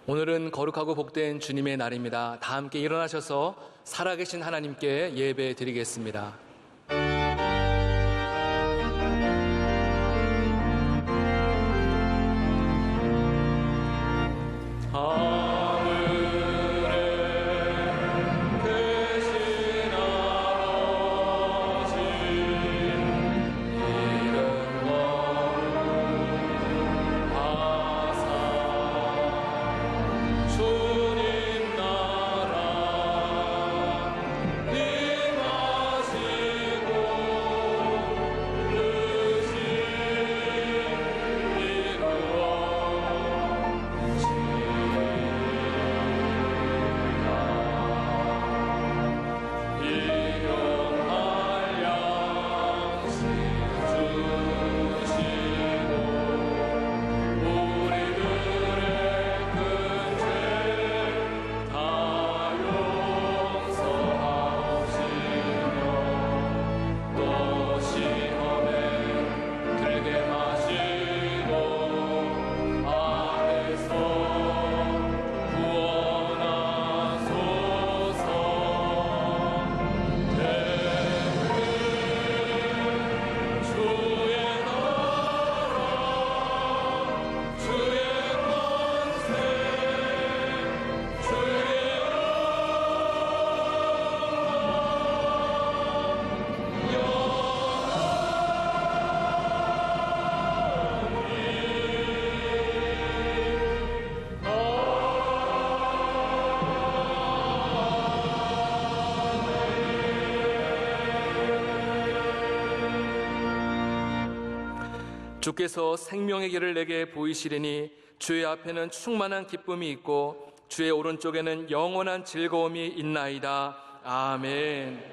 오늘은 거룩하고 복된 주님의 날입니다. 다 함께 일어나셔서 살아계신 하나님께 예배 드리겠습니다. 주께서 생명의 길을 내게 보이시리니 주의 앞에는 충만한 기쁨이 있고 주의 오른쪽에는 영원한 즐거움이 있나이다. 아멘.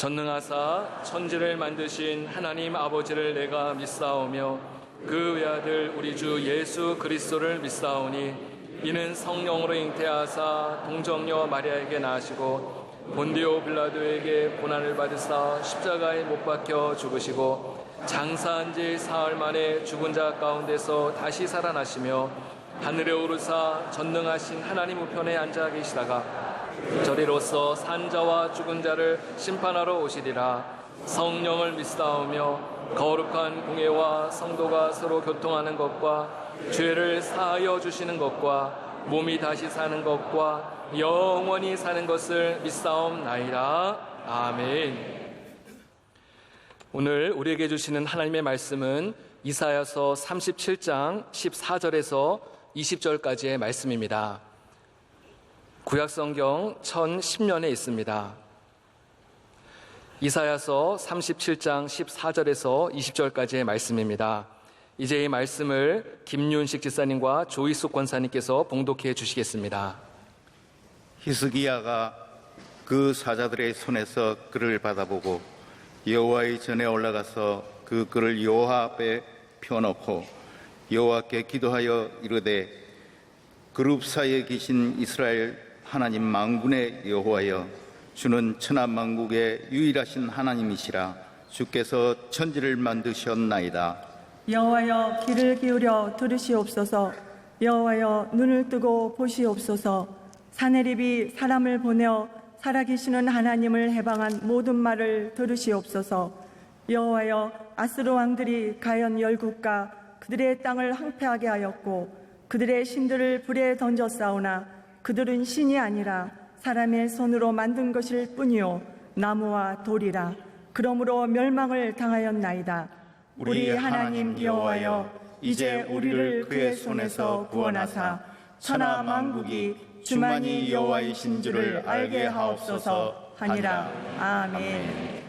전능하사 천지를 만드신 하나님 아버지를 내가 믿사오며 그 외아들 우리 주 예수 그리스도를 믿사오니 이는 성령으로 잉태하사 동정녀 마리아에게 나시고 본디오 빌라도에게 고난을 받으사 십자가에 못 박혀 죽으시고 장사한 지 사흘 만에 죽은 자 가운데서 다시 살아나시며 하늘에 오르사 전능하신 하나님 우편에 앉아 계시다가 저리로서 산자와 죽은 자를 심판하러 오시리라. 성령을 믿사오며 거룩한 공예와 성도가 서로 교통하는 것과 죄를 사하여 주시는 것과 몸이 다시 사는 것과 영원히 사는 것을 믿사옵나이다. 아멘. 오늘 우리에게 주시는 하나님의 말씀은 이사야서 37장 14절에서 20절까지의 말씀입니다. 구약성경 1010년에 있습니다. 이사야서 37장 14절에서 20절까지의 말씀입니다. 이제 이 말씀을 김윤식 지사님과 조희숙 권사님께서 봉독해 주시겠습니다. 히스기야가 그 사자들의 손에서 글을 받아보고 여호와의 전에 올라가서 그 글을 여호와 앞에 펴놓고 여호와께 기도하여 이르되 그룹 사이에 계신 이스라엘 하나님 만군의 여호와여, 주는 천하 만국의 유일하신 하나님이시라. 주께서 천지를 만드셨나이다. 여호와여, 귀를 기울여 들으시옵소서. 여호와여, 눈을 뜨고 보시옵소서. 사내립이 사람을 보내어 살아계시는 하나님을 해방한 모든 말을 들으시옵소서. 여호와여, 아스루 왕들이 가연 열국과 그들의 땅을 황폐하게 하였고 그들의 신들을 불에 던졌사오나 그들은 신이 아니라 사람의 손으로 만든 것일 뿐이요 나무와 돌이라. 그러므로 멸망을 당하였나이다. 우리 하나님 여호와여, 이제 우리를 그의 손에서 구원하사 천하 만국이 주만이 여호와이신 줄을 알게 하옵소서 하니라. 아멘.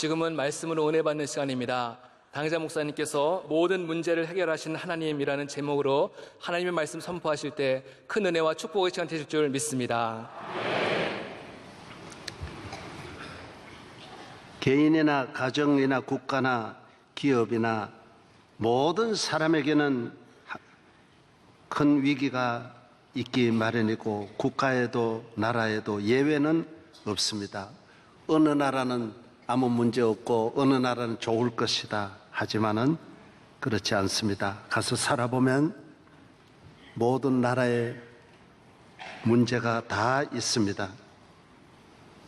지금은 말씀으로 은혜 받는 시간입니다. 당자 목사님께서 모든 문제를 해결하신 하나님이라는 제목으로 하나님의 말씀 선포하실 때 큰 은혜와 축복의 시간 되실 줄 믿습니다. 개인이나 가정이나 국가나 기업이나 모든 사람에게는 큰 위기가 있기 마련이고 국가에도 나라에도 예외는 없습니다. 어느 나라는 아무 문제 없고 어느 나라는 좋을 것이다 하지만은 그렇지 않습니다. 가서 살아보면 모든 나라에 문제가 다 있습니다.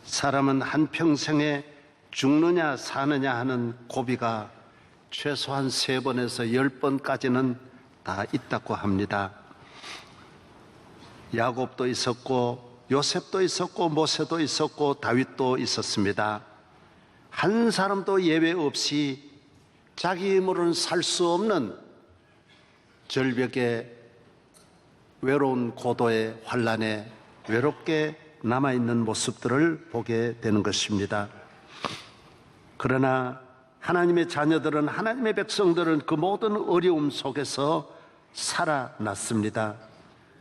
사람은 한평생에 죽느냐 사느냐 하는 고비가 최소한 3번에서 10번까지는 다 있다고 합니다. 야곱도 있었고 요셉도 있었고 모세도 있었고 다윗도 있었습니다. 한 사람도 예외 없이 자기 힘으로는 살 수 없는 절벽에 외로운 고도의 환란에 외롭게 남아있는 모습들을 보게 되는 것입니다. 그러나 하나님의 자녀들은, 하나님의 백성들은 그 모든 어려움 속에서 살아났습니다.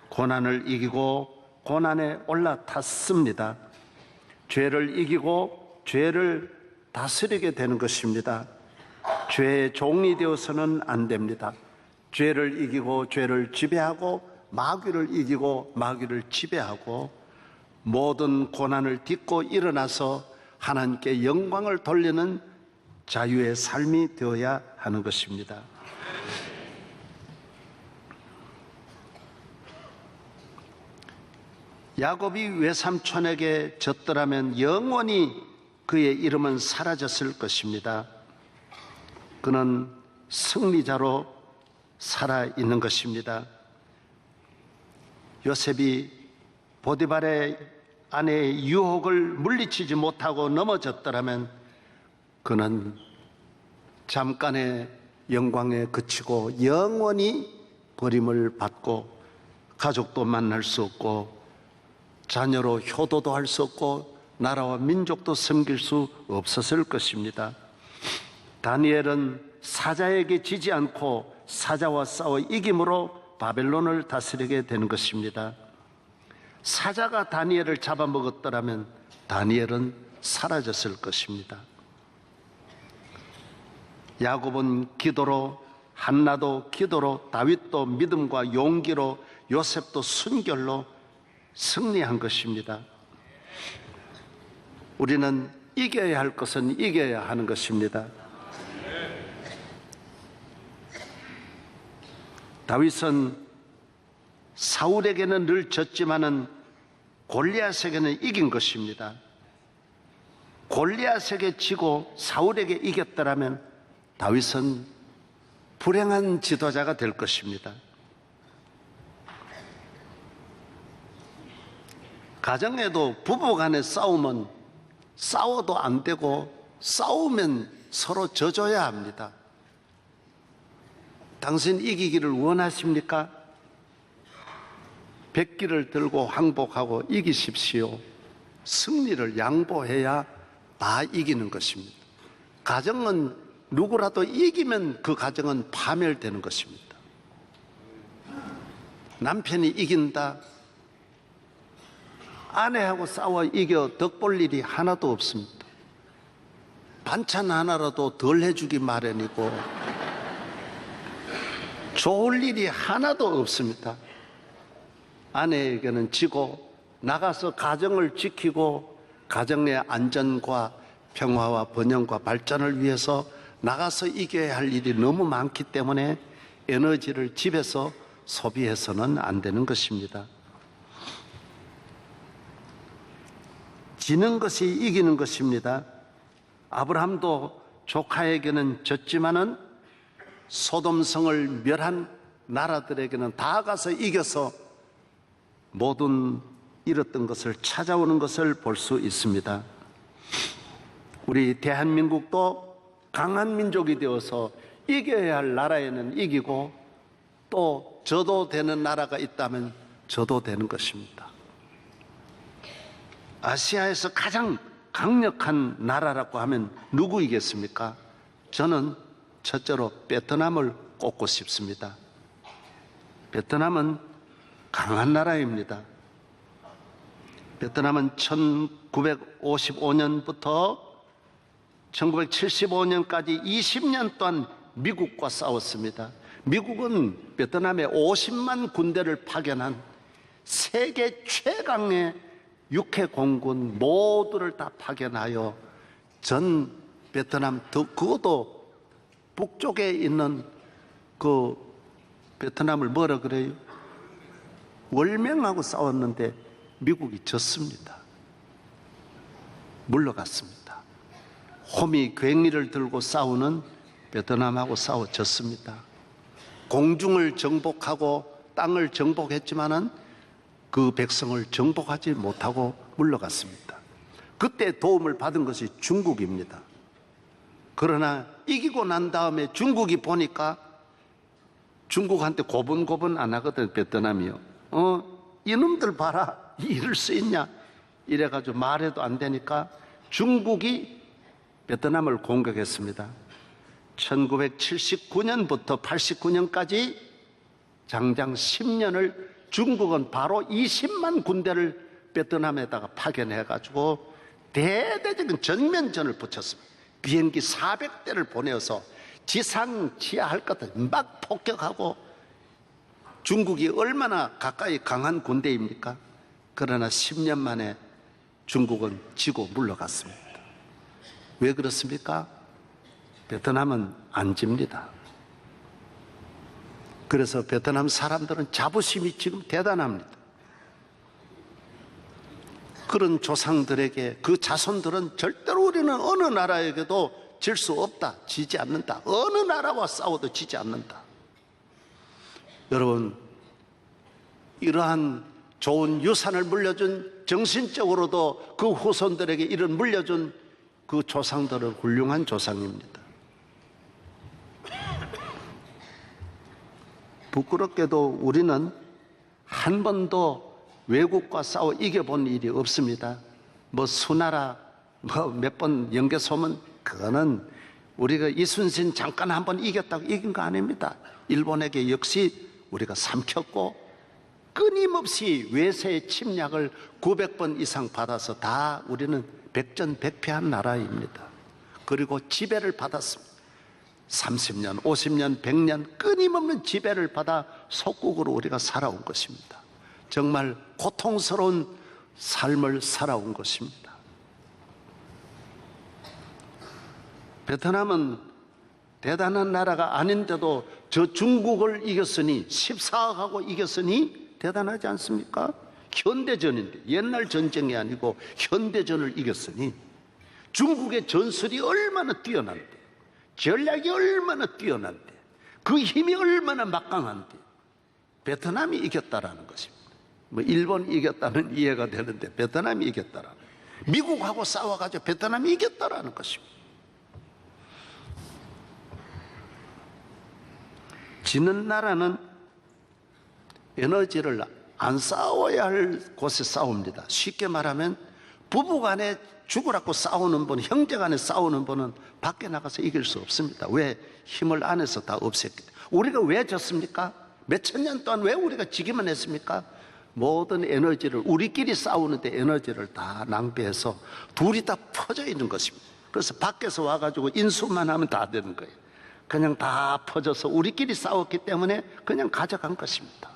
고난을 이기고 고난에 올라탔습니다. 죄를 이기고 죄를 다스리게 되는 것입니다. 죄의 종이 되어서는 안 됩니다. 죄를 이기고 죄를 지배하고 마귀를 이기고 마귀를 지배하고 모든 고난을 딛고 일어나서 하나님께 영광을 돌리는 자유의 삶이 되어야 하는 것입니다. 야곱이 외삼촌에게 졌더라면 영원히 그의 이름은 사라졌을 것입니다. 그는 승리자로 살아있는 것입니다. 요셉이 보디발의 아내의 유혹을 물리치지 못하고 넘어졌더라면 그는 잠깐의 영광에 그치고 영원히 버림을 받고 가족도 만날 수 없고 자녀로 효도도 할 수 없고 나라와 민족도 섬길 수 없었을 것입니다. 다니엘은 사자에게 지지 않고 사자와 싸워 이김으로 바벨론을 다스리게 되는 것입니다. 사자가 다니엘을 잡아먹었더라면 다니엘은 사라졌을 것입니다. 야곱은 기도로, 한나도 기도로, 다윗도 믿음과 용기로, 요셉도 순결로 승리한 것입니다. 우리는 이겨야 할 것은 이겨야 하는 것입니다. 다윗은 사울에게는 늘 졌지만은 골리앗에게는 이긴 것입니다. 골리앗에게 지고 사울에게 이겼더라면 다윗은 불행한 지도자가 될 것입니다. 가정에도 부부간의 싸움은 싸워도 안 되고 싸우면 서로 져줘야 합니다. 당신 이기기를 원하십니까? 백기를 들고 항복하고 이기십시오. 승리를 양보해야 다 이기는 것입니다. 가정은 누구라도 이기면 그 가정은 파멸되는 것입니다. 남편이 이긴다, 아내하고 싸워 이겨 덕볼 일이 하나도 없습니다. 반찬 하나라도 덜 해주기 마련이고 좋을 일이 하나도 없습니다. 아내에게는 지고 나가서 가정을 지키고 가정의 안전과 평화와 번영과 발전을 위해서 나가서 이겨야 할 일이 너무 많기 때문에 에너지를 집에서 소비해서는 안 되는 것입니다. 지는 것이 이기는 것입니다. 아브라함도 조카에게는 졌지만은 소돔성을 멸한 나라들에게는 다 가서 이겨서 모든 잃었던 것을 찾아오는 것을 볼 수 있습니다. 우리 대한민국도 강한 민족이 되어서 이겨야 할 나라에는 이기고 또 져도 되는 나라가 있다면 져도 되는 것입니다. 아시아에서 가장 강력한 나라라고 하면 누구이겠습니까? 저는 첫째로 베트남을 꼽고 싶습니다. 베트남은 강한 나라입니다. 베트남은 1955년부터 1975년까지 20년 동안 미국과 싸웠습니다. 미국은 베트남에 50만 군대를 파견한 세계 최강의 육해 공군 모두를 다 파견하여 전 베트남, 그것도 북쪽에 있는 그 베트남을 뭐라 그래요? 월명하고 싸웠는데 미국이 졌습니다. 물러갔습니다. 호미 괭이를 들고 싸우는 베트남하고 싸워졌습니다. 공중을 정복하고 땅을 정복했지만은 그 백성을 정복하지 못하고 물러갔습니다. 그때 도움을 받은 것이 중국입니다. 그러나 이기고 난 다음에 중국이 보니까 중국한테 고분고분 안 하거든, 베트남이요. 이놈들 봐라, 이럴 수 있냐? 이래가지고 말해도 안 되니까 중국이 베트남을 공격했습니다. 1979년부터 89년까지 장장 10년을 중국은 바로 20만 군대를 베트남에다가 파견해가지고 대대적인 전면전을 붙였습니다. 비행기 400대를 보내어서 지상 지하할 것들 막 폭격하고, 중국이 얼마나 가까이 강한 군대입니까? 그러나 10년 만에 중국은 지고 물러갔습니다. 왜 그렇습니까? 베트남은 안 집니다. 그래서 베트남 사람들은 자부심이 지금 대단합니다. 그런 조상들에게, 그 자손들은 절대로 우리는 어느 나라에게도 질 수 없다, 지지 않는다, 어느 나라와 싸워도 지지 않는다. 여러분, 이러한 좋은 유산을 물려준, 정신적으로도 그 후손들에게 이런 물려준 그 조상들은 훌륭한 조상입니다. 부끄럽게도 우리는 한 번도 외국과 싸워 이겨본 일이 없습니다. 뭐 수나라 몇 번 연개소문, 그거는 우리가 이순신 잠깐 한 번 이겼다고 이긴 거 아닙니다. 일본에게 역시 우리가 삼켰고, 끊임없이 외세의 침략을 900번 이상 받아서 다 우리는 백전백패한 나라입니다. 그리고 지배를 받았습니다. 30년, 50년, 100년 끊임없는 지배를 받아 속국으로 우리가 살아온 것입니다. 정말 고통스러운 삶을 살아온 것입니다. 베트남은 대단한 나라가 아닌데도 저 중국을 이겼으니, 14억하고 이겼으니 대단하지 않습니까? 현대전인데, 옛날 전쟁이 아니고 현대전을 이겼으니, 중국의 전술이 얼마나 뛰어난데, 전략이 얼마나 뛰어난데, 그 힘이 얼마나 막강한데 베트남이 이겼다라는 것입니다. 뭐 일본이 이겼다는 이해가 되는데 베트남이 이겼다라는, 미국하고 싸워가지고 베트남이 이겼다라는 것입니다. 지는 나라는 에너지를 안 싸워야 할 곳에 싸웁니다. 쉽게 말하면 부부간에 죽으라고 싸우는 분, 형제간에 싸우는 분은 밖에 나가서 이길 수 없습니다. 왜? 힘을 안에서 다 없앴기 때문에. 우리가 왜 졌습니까? 몇천 년 동안 왜 우리가 지기만 했습니까? 모든 에너지를, 우리끼리 싸우는데 에너지를 다 낭비해서 둘이 다 퍼져 있는 것입니다. 그래서 밖에서 와가지고 인수만 하면 다 되는 거예요. 그냥 다 퍼져서 우리끼리 싸웠기 때문에 그냥 가져간 것입니다.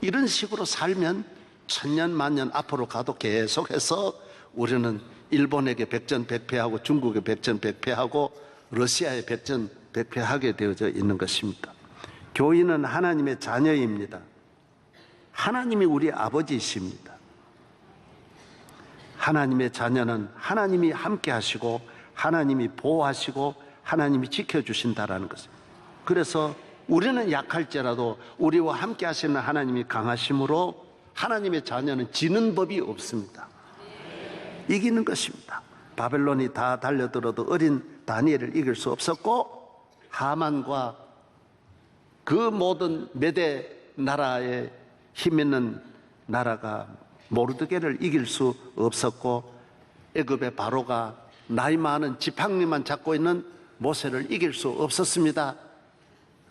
이런 식으로 살면 천년 만년 앞으로 가도 계속해서 우리는 일본에게 백전백패하고 중국에 백전백패하고 러시아에 백전백패하게 되어져 있는 것입니다. 교인은 하나님의 자녀입니다. 하나님이 우리 아버지이십니다. 하나님의 자녀는 하나님이 함께 하시고 하나님이 보호하시고 하나님이 지켜주신다라는 것입니다. 그래서 우리는 약할지라도 우리와 함께 하시는 하나님이 강하심으로 하나님의 자녀는 지는 법이 없습니다. 이기는 것입니다. 바벨론이 다 달려들어도 어린 다니엘을 이길 수 없었고, 하만과 그 모든 메대 나라의 힘 있는 나라가 모르드게를 이길 수 없었고, 애굽의 바로가 나이 많은 지팡이만 잡고 있는 모세를 이길 수 없었습니다.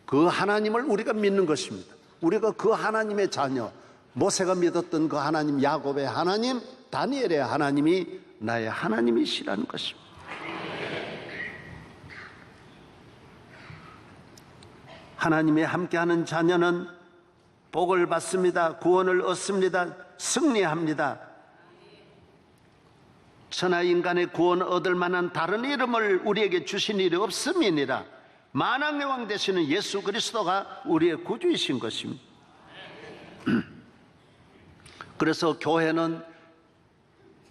그 하나님을 우리가 믿는 것입니다. 우리가 그 하나님의 자녀, 모세가 믿었던 그 하나님, 야곱의 하나님, 다니엘의 하나님이 나의 하나님이시라는 것입니다. 하나님이 함께하는 자녀는 복을 받습니다. 구원을 얻습니다. 승리합니다. 천하 인간의 구원을 얻을 만한 다른 이름을 우리에게 주신 일이 없음이니라. 만왕의 왕 되시는 예수 그리스도가 우리의 구주이신 것입니다. 그래서 교회는,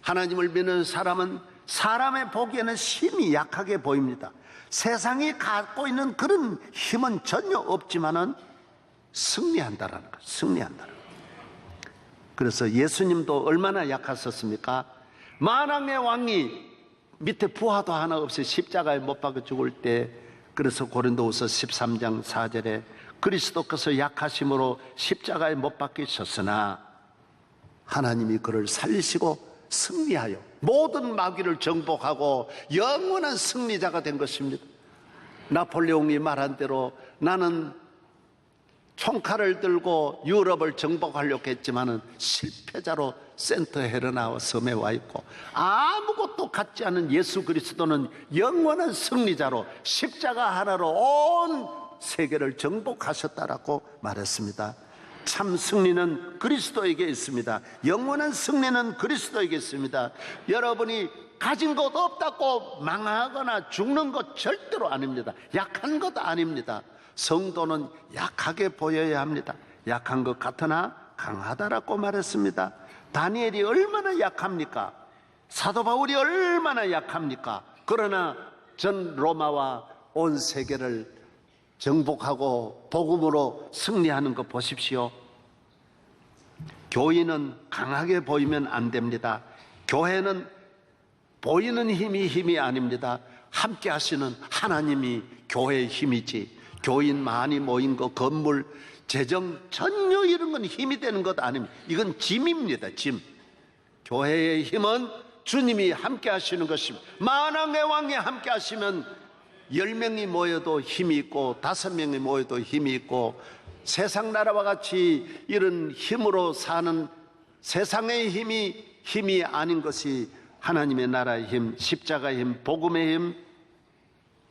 하나님을 믿는 사람은 사람의 보기에는 힘이 약하게 보입니다. 세상이 갖고 있는 그런 힘은 전혀 없지만은 승리한다라는 것, 승리한다라는 것. 그래서 예수님도 얼마나 약하셨습니까? 만왕의 왕이 밑에 부하도 하나 없이 십자가에 못 박아 죽을 때, 그래서 고린도후서 13장 4절에 그리스도께서 약하심으로 십자가에 못 박히셨으나 하나님이 그를 살리시고 승리하여 모든 마귀를 정복하고 영원한 승리자가 된 것입니다. 나폴레옹이 말한 대로 나는 총칼을 들고 유럽을 정복하려고 했지만은 실패자로 센터 헤르나 섬에 와 있고, 아무것도 갖지 않은 예수 그리스도는 영원한 승리자로 십자가 하나로 온 세계를 정복하셨다라고 말했습니다. 참 승리는 그리스도에게 있습니다. 영원한 승리는 그리스도에게 있습니다. 여러분이 가진 것 없다고 망하거나 죽는 것 절대로 아닙니다. 약한 것 아닙니다. 성도는 약하게 보여야 합니다. 약한 것 같으나 강하다라고 말했습니다. 다니엘이 얼마나 약합니까? 사도 바울이 얼마나 약합니까? 그러나 전 로마와 온 세계를 정복하고 복음으로 승리하는 거 보십시오. 교인은 강하게 보이면 안 됩니다. 교회는 보이는 힘이 아닙니다. 함께 하시는 하나님이 교회의 힘이지, 교인 많이 모인 거, 건물, 재정, 전혀 이런 건 힘이 되는 것 아닙니다. 이건 짐입니다, 짐. 교회의 힘은 주님이 함께 하시는 것입니다. 만왕의 왕이 함께 하시면 10명이 모여도 힘이 있고 5명이 모여도 힘이 있고, 세상 나라와 같이 이런 힘으로 사는 세상의 힘이 아닌 것이 하나님의 나라의 힘, 십자가의 힘, 복음의 힘,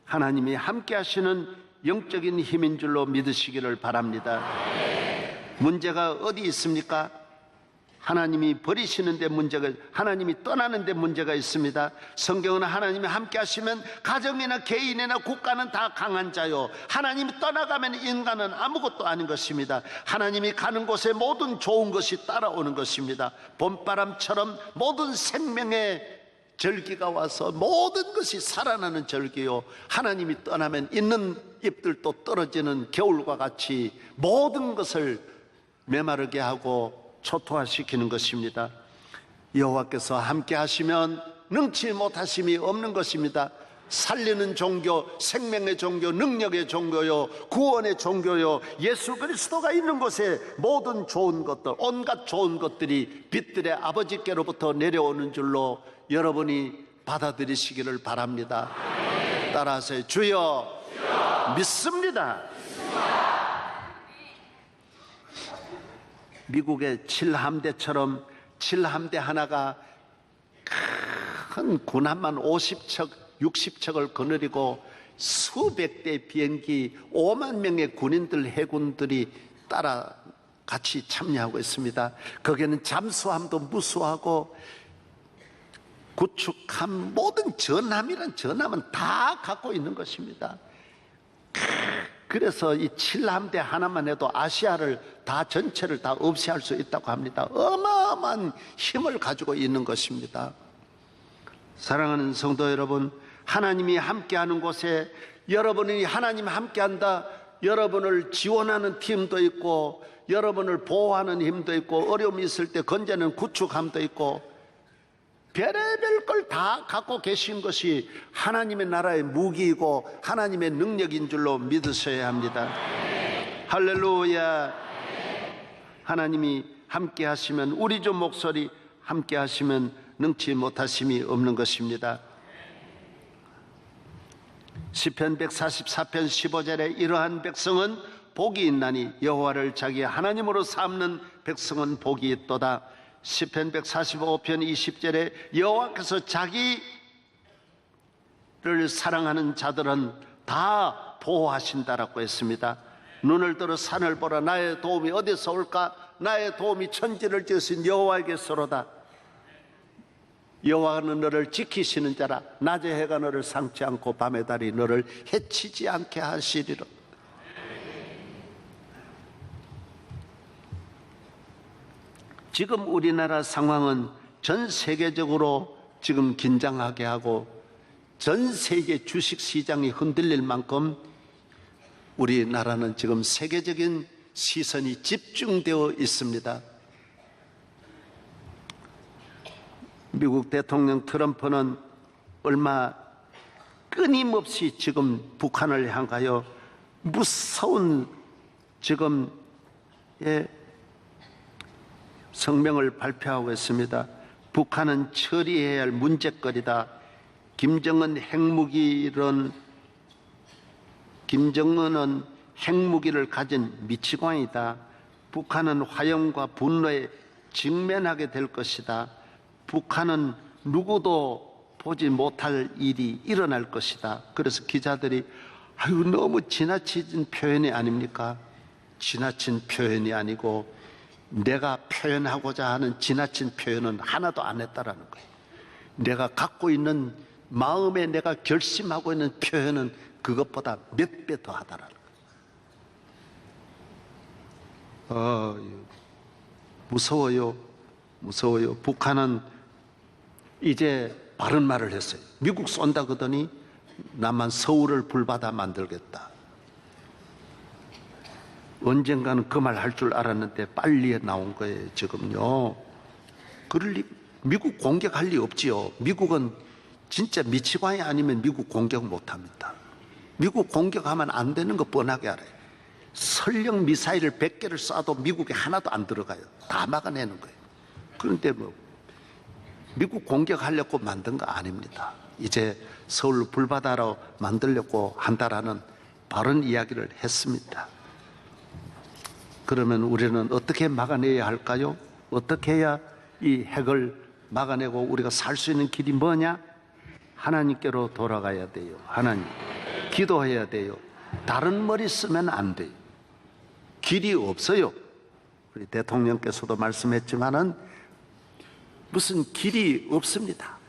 하나님이 함께 하시는 영적인 힘인 줄로 믿으시기를 바랍니다. 문제가 어디 있습니까? 하나님이 버리시는데 문제가, 하나님이 떠나는데 문제가 있습니다. 성경은 하나님이 함께 하시면 가정이나 개인이나 국가는 다 강한 자요, 하나님이 떠나가면 인간은 아무것도 아닌 것입니다. 하나님이 가는 곳에 모든 좋은 것이 따라오는 것입니다. 봄바람처럼 모든 생명의 절기가 와서 모든 것이 살아나는 절기요, 하나님이 떠나면 있는 잎들도 떨어지는 겨울과 같이 모든 것을 메마르게 하고 초토화시키는 것입니다. 여호와께서 함께 하시면 능치 못하심이 없는 것입니다. 살리는 종교, 생명의 종교, 능력의 종교요, 구원의 종교요, 예수 그리스도가 있는 곳에 모든 좋은 것들, 온갖 좋은 것들이 빛들의 아버지께로부터 내려오는 줄로 여러분이 받아들이시기를 바랍니다. 따라하세요. 주여, 믿습니다. 미국의 7함대처럼 7함대 하나가 큰 군함만 50척, 60척을 거느리고 수백 대 비행기, 5만 명의 군인들, 해군들이 따라 같이 참여하고 있습니다. 거기에는 잠수함도 무수하고 구축함, 모든 전함이란 전함은 다 갖고 있는 것입니다. 그래서 이 7함대 하나만 해도 아시아를 다, 전체를 다 없애할 수 있다고 합니다. 어마어마한 힘을 가지고 있는 것입니다. 사랑하는 성도 여러분, 하나님이 함께하는 곳에 여러분이 하나님 함께한다, 여러분을 지원하는 팀도 있고, 여러분을 보호하는 힘도 있고, 어려움이 있을 때 건재는 구축함도 있고, 별의별 걸 다 갖고 계신 것이 하나님의 나라의 무기이고 하나님의 능력인 줄로 믿으셔야 합니다. 할렐루야. 하나님이 함께 하시면 우리 주 목소리 함께 하시면 능치 못하심이 없는 것입니다. 시편 144편 15절에 이러한 백성은 복이 있나니 여호와를 자기 하나님으로 삼는 백성은 복이 있도다. 시편 145편 20절에 여호와께서 자기를 사랑하는 자들은 다 보호하신다라고 했습니다. 눈을 들어 산을 보라. 나의 도움이 어디서 올까? 나의 도움이 천지를 지으신 여호와에게서로다. 여호와는 너를 지키시는 자라. 낮에 해가 너를 상치 않고 밤의 달이 너를 해치지 않게 하시리라. 지금 우리나라 상황은 전 세계적으로 지금 긴장하게 하고 전 세계 주식시장이 흔들릴 만큼 우리나라는 지금 세계적인 시선이 집중되어 있습니다. 미국 대통령 트럼프는 얼마 끊임없이 지금 북한을 향하여 무서운 지금 성명을 발표하고 있습니다. 북한은 처리해야 할 문제거리다. 김정은은 핵무기를 가진 미치광이다. 북한은 화염과 분노에 직면하게 될 것이다. 북한은 누구도 보지 못할 일이 일어날 것이다. 그래서 기자들이 아유 너무 지나친 표현이 아닙니까? 지나친 표현이 아니고 내가 표현하고자 하는 지나친 표현은 하나도 안 했다라는 거예요. 내가 갖고 있는 마음에 내가 결심하고 있는 표현은 그것보다 몇 배 더 하다라는 거예요. 무서워요. 북한은 이제 바른 말을 했어요. 미국 쏜다 그러더니 나만 서울을 불바다 만들겠다. 언젠가는 그 말 할 줄 알았는데 빨리 나온 거예요. 지금요. 미국 공격할 리 없지요. 미국은 진짜 미치광이 아니면 미국 공격 못합니다. 미국 공격하면 안 되는 거 뻔하게 알아요. 설령 미사일을 100개를 쏴도 미국에 하나도 안 들어가요. 다 막아내는 거예요. 그런데 미국 공격하려고 만든 거 아닙니다. 이제 서울 불바다로 만들려고 한다라는 바른 이야기를 했습니다. 그러면 우리는 어떻게 막아내야 할까요? 어떻게 해야 이 핵을 막아내고 우리가 살 수 있는 길이 뭐냐? 하나님께로 돌아가야 돼요. 하나님. 기도해야 돼요. 다른 머리 쓰면 안 돼요. 길이 없어요. 우리 대통령께서도 말씀했지만은 무슨 길이 없습니다.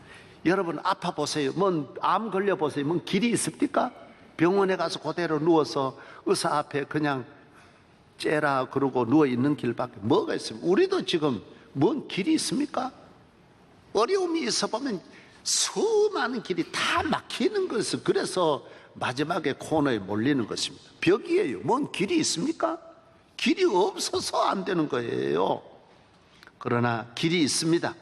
여러분 아파 보세요. 암 걸려 보세요. 뭔 길이 있습니까? 병원에 가서 그대로 누워서 의사 앞에 그냥 째라 그러고 누워 있는 길밖에 뭐가 있습니까? 우리도 지금 뭔 길이 있습니까? 어려움이 있어 보면 수많은 길이 다 막히는 것을, 그래서 마지막에 코너에 몰리는 것입니다. 벽이에요. 뭔 길이 있습니까? 길이 없어서 안 되는 거예요. 그러나 길이 있습니다.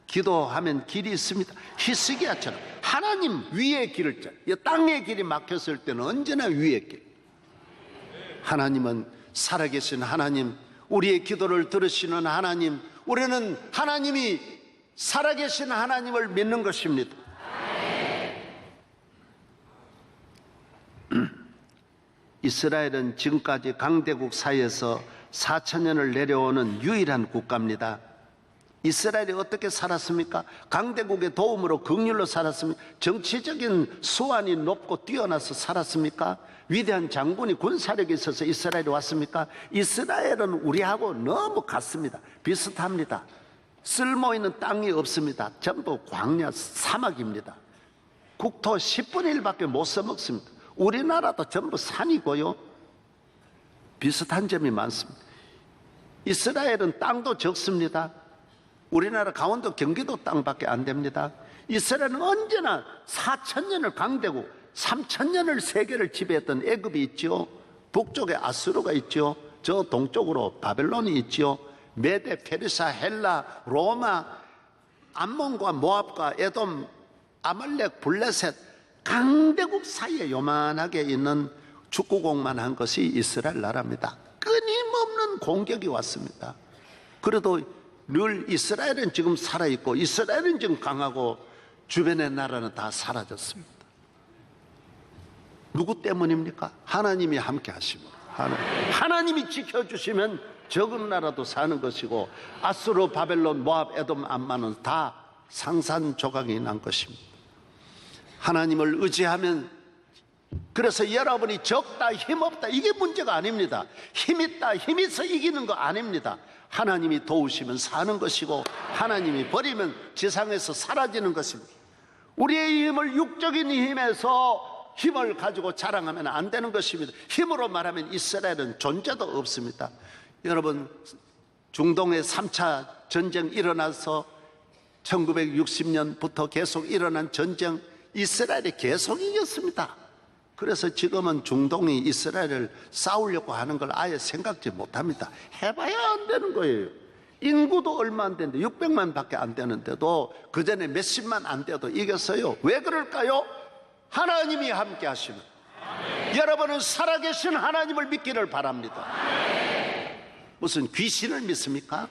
기도하면 길이 있습니다. 히스기야처럼 하나님 위의 길을 짜. 땅의 길이 막혔을 때는 언제나 위의 길. 하나님은 살아계신 하나님, 우리의 기도를 들으시는 하나님, 우리는 하나님이 살아계신 하나님을 믿는 것입니다. 이스라엘은 지금까지 강대국 사이에서 4,000년을 내려오는 유일한 국가입니다. 이스라엘이 어떻게 살았습니까? 강대국의 도움으로 긍휼로 살았습니까? 정치적인 수완이 높고 뛰어나서 살았습니까? 위대한 장군이 군사력이 있어서 이스라엘이 왔습니까? 이스라엘은 우리하고 너무 같습니다. 비슷합니다. 쓸모있는 땅이 없습니다. 전부 광야 사막입니다. 국토 10분의 1밖에 못 써먹습니다. 우리나라도 전부 산이고요. 비슷한 점이 많습니다. 이스라엘은 땅도 적습니다. 우리나라 강원도 경기도 땅밖에 안 됩니다. 이스라엘은 언제나 4,000년을 강대국, 3,000년을 세계를 지배했던 애굽이 있죠. 북쪽에 아수르가 있죠. 저 동쪽으로 바벨론이 있죠. 메데, 페르사, 헬라, 로마, 암몬과 모압과 에돔, 아말렉, 블레셋, 강대국 사이에 요만하게 있는 축구공만 한 것이 이스라엘 나라입니다. 끊임없는 공격이 왔습니다. 그래도 늘 이스라엘은 지금 살아있고 이스라엘은 지금 강하고 주변의 나라는 다 사라졌습니다. 누구 때문입니까? 하나님이 함께 하십니다. 하나님이 지켜주시면 적은 나라도 사는 것이고 아수르, 바벨론, 모압, 에돔, 암만은 다 상산조각이 난 것입니다. 하나님을 의지하면, 그래서 여러분이 적다, 힘없다 이게 문제가 아닙니다. 힘있다, 힘있어 이기는 거 아닙니다. 하나님이 도우시면 사는 것이고 하나님이 버리면 지상에서 사라지는 것입니다. 우리의 힘을 육적인 힘에서 힘을 가지고 자랑하면 안 되는 것입니다. 힘으로 말하면 이스라엘은 존재도 없습니다. 여러분, 중동의 3차 전쟁 일어나서 1960년부터 계속 일어난 전쟁, 이스라엘이 계속 이겼습니다. 그래서 지금은 중동이 이스라엘을 싸우려고 하는 걸 아예 생각지 못합니다. 해봐야 안 되는 거예요. 인구도 얼마 안 되는데 600만 밖에 안 되는데도 그전에 몇십만 안 돼도 이겼어요. 왜 그럴까요? 하나님이 함께 하시면. 여러분은 살아계신 하나님을 믿기를 바랍니다. 무슨 귀신을 믿습니까?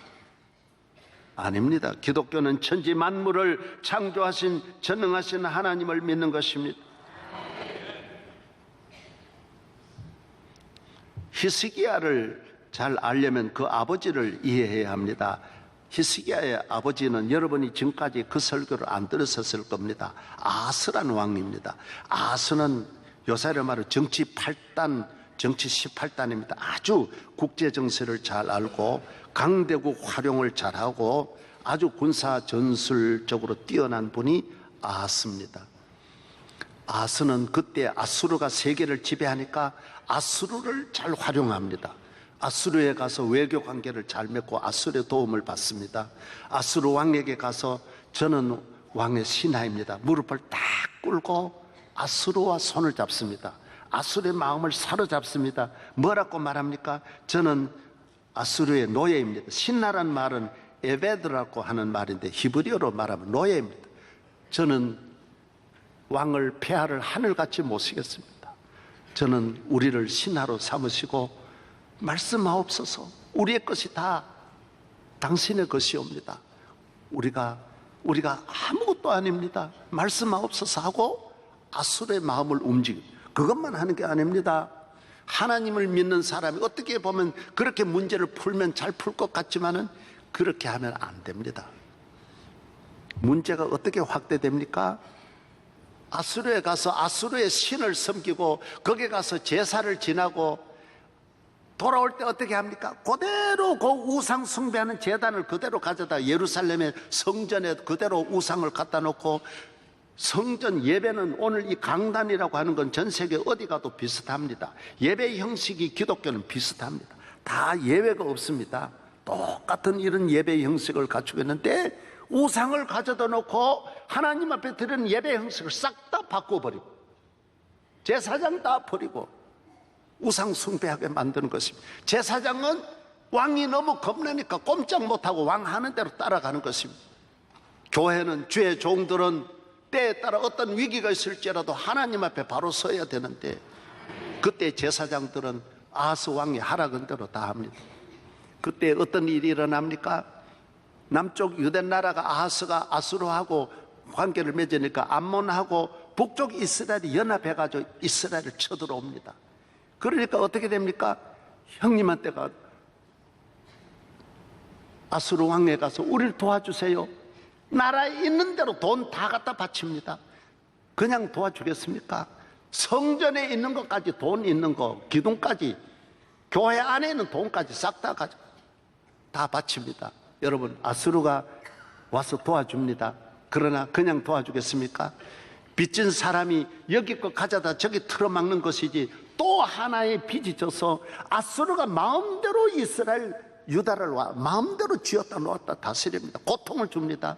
아닙니다. 기독교는 천지 만물을 창조하신 전능하신 하나님을 믿는 것입니다. 히스기야를 잘 알려면 그 아버지를 이해해야 합니다. 히스기야의 아버지는 여러분이 지금까지 그 설교를 안 들으셨을 겁니다. 아스라는 왕입니다. 아스는 요새로 말로 정치 8단, 정치 18단입니다. 아주 국제 정세를 잘 알고 강대국 활용을 잘하고 아주 군사 전술적으로 뛰어난 분이 아스입니다. 아스는 그때 아수르가 세계를 지배하니까 아수르를 잘 활용합니다. 아수르에 가서 외교 관계를 잘 맺고 아수르의 도움을 받습니다. 아수르 왕에게 가서 저는 왕의 신하입니다. 무릎을 딱 꿇고 아수르와 손을 잡습니다. 아수르의 마음을 사로잡습니다. 뭐라고 말합니까? 저는 아수르의 노예입니다. 신하란 말은 에베드라고 하는 말인데 히브리어로 말하면 노예입니다. 저는 왕을 폐하를 하늘같이 모시겠습니다. 저는 우리를 신하로 삼으시고 말씀하옵소서. 우리의 것이 다 당신의 것이옵니다. 우리가 아무것도 아닙니다. 말씀하옵소서 하고 아수르의 마음을 움직입니다. 그것만 하는 게 아닙니다. 하나님을 믿는 사람이 어떻게 보면 그렇게 문제를 풀면 잘 풀 것 같지만은 그렇게 하면 안 됩니다. 문제가 어떻게 확대됩니까? 아수르에 가서 아수르의 신을 섬기고 거기에 가서 제사를 지나고 돌아올 때 어떻게 합니까? 그대로 그 우상 숭배하는 제단을 그대로 가져다 예루살렘의 성전에 그대로 우상을 갖다 놓고, 성전 예배는 오늘 이 강단이라고 하는 건 전 세계 어디 가도 비슷합니다. 예배 형식이 기독교는 비슷합니다. 다 예외가 없습니다. 똑같은 이런 예배 형식을 갖추고 있는데 우상을 가져다 놓고 하나님 앞에 드리는 예배 형식을 싹 다 바꿔버리고 제사장 다 버리고 우상 숭배하게 만드는 것입니다. 제사장은 왕이 너무 겁나니까 꼼짝 못하고 왕 하는 대로 따라가는 것입니다. 교회는, 주의 종들은 때에 따라 어떤 위기가 있을지라도 하나님 앞에 바로 서야 되는데 그때 제사장들은 아하스 왕이 하라는 대로 다 합니다. 그때 어떤 일이 일어납니까? 남쪽 유대 나라가 아하스가 아수르하고 관계를 맺으니까 암몬하고 북쪽 이스라엘이 연합해가지고 이스라엘을 쳐들어옵니다. 그러니까 어떻게 됩니까? 형님한테 가 아수르 왕에 가서 우리를 도와주세요. 나라에 있는 대로 돈 다 갖다 바칩니다. 그냥 도와주겠습니까? 성전에 있는 것까지, 돈 있는 거, 기둥까지, 교회 안에 있는 돈까지 싹 다 가지고 다 바칩니다. 여러분, 아수르가 와서 도와줍니다. 그러나 그냥 도와주겠습니까? 빚진 사람이 여기 거 가져다 저기 틀어막는 것이지 또 하나의 빚이 져서 아수르가 마음대로 이스라엘 유다를 마음대로 쥐었다 놓았다 다스립니다. 고통을 줍니다.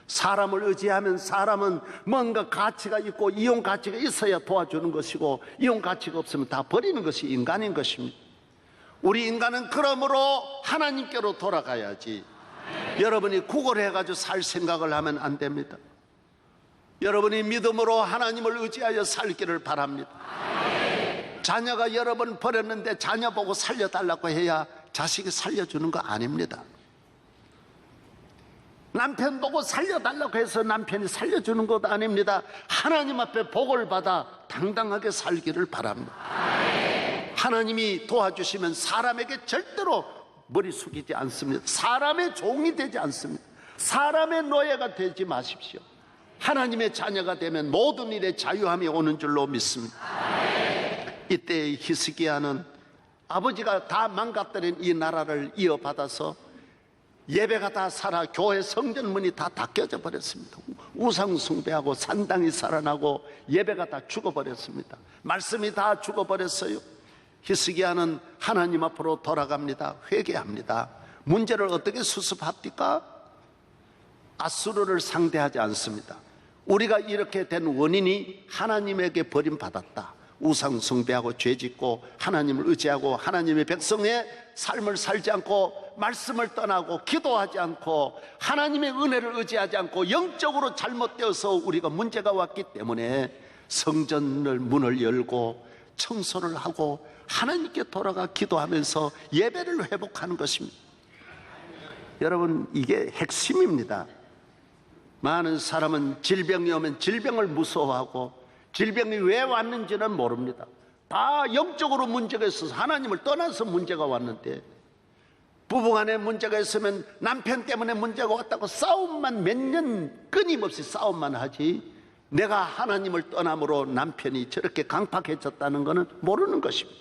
사람을 의지하면 사람은 뭔가 가치가 있고 이용 가치가 있어야 도와주는 것이고 이용 가치가 없으면 다 버리는 것이 인간인 것입니다. 우리 인간은 그러므로 하나님께로 돌아가야지. 여러분이 구걸해가지고 살 생각을 하면 안 됩니다. 여러분이 믿음으로 하나님을 의지하여 살기를 바랍니다. 자녀가 여러분 버렸는데 자녀 보고 살려달라고 해야 자식이 살려주는 거 아닙니다. 남편 보고 살려달라고 해서 남편이 살려주는 것 아닙니다. 하나님 앞에 복을 받아 당당하게 살기를 바랍니다. 하나님이 도와주시면 사람에게 절대로 머리 숙이지 않습니다. 사람의 종이 되지 않습니다. 사람의 노예가 되지 마십시오. 하나님의 자녀가 되면 모든 일에 자유함이 오는 줄로 믿습니다. 이때 히스기야는 아버지가 다 망가뜨린 이 나라를 이어받아서 예배가 다 살아 교회 성전 문이 다 닫혀져 버렸습니다. 우상 숭배하고 산당이 살아나고 예배가 다 죽어버렸습니다. 말씀이 다 죽어버렸어요. 히스기야는 하나님 앞으로 돌아갑니다. 회개합니다. 문제를 어떻게 수습합니까? 아수르를 상대하지 않습니다. 우리가 이렇게 된 원인이 하나님에게 버림받았다. 우상 숭배하고 죄짓고 하나님을 의지하고 하나님의 백성의 삶을 살지 않고 말씀을 떠나고 기도하지 않고 하나님의 은혜를 의지하지 않고 영적으로 잘못되어서 우리가 문제가 왔기 때문에 성전을 문을 열고 청소를 하고 하나님께 돌아가 기도하면서 예배를 회복하는 것입니다. 여러분, 이게 핵심입니다. 많은 사람은 질병이 오면 질병을 무서워하고 질병이 왜 왔는지는 모릅니다. 다 영적으로 문제가 있어서 하나님을 떠나서 문제가 왔는데, 부부간에 문제가 있으면 남편 때문에 문제가 왔다고 싸움만 몇 년 끊임없이 싸움만 하지, 내가 하나님을 떠남으로 남편이 저렇게 강팍해졌다는 것은 모르는 것입니다.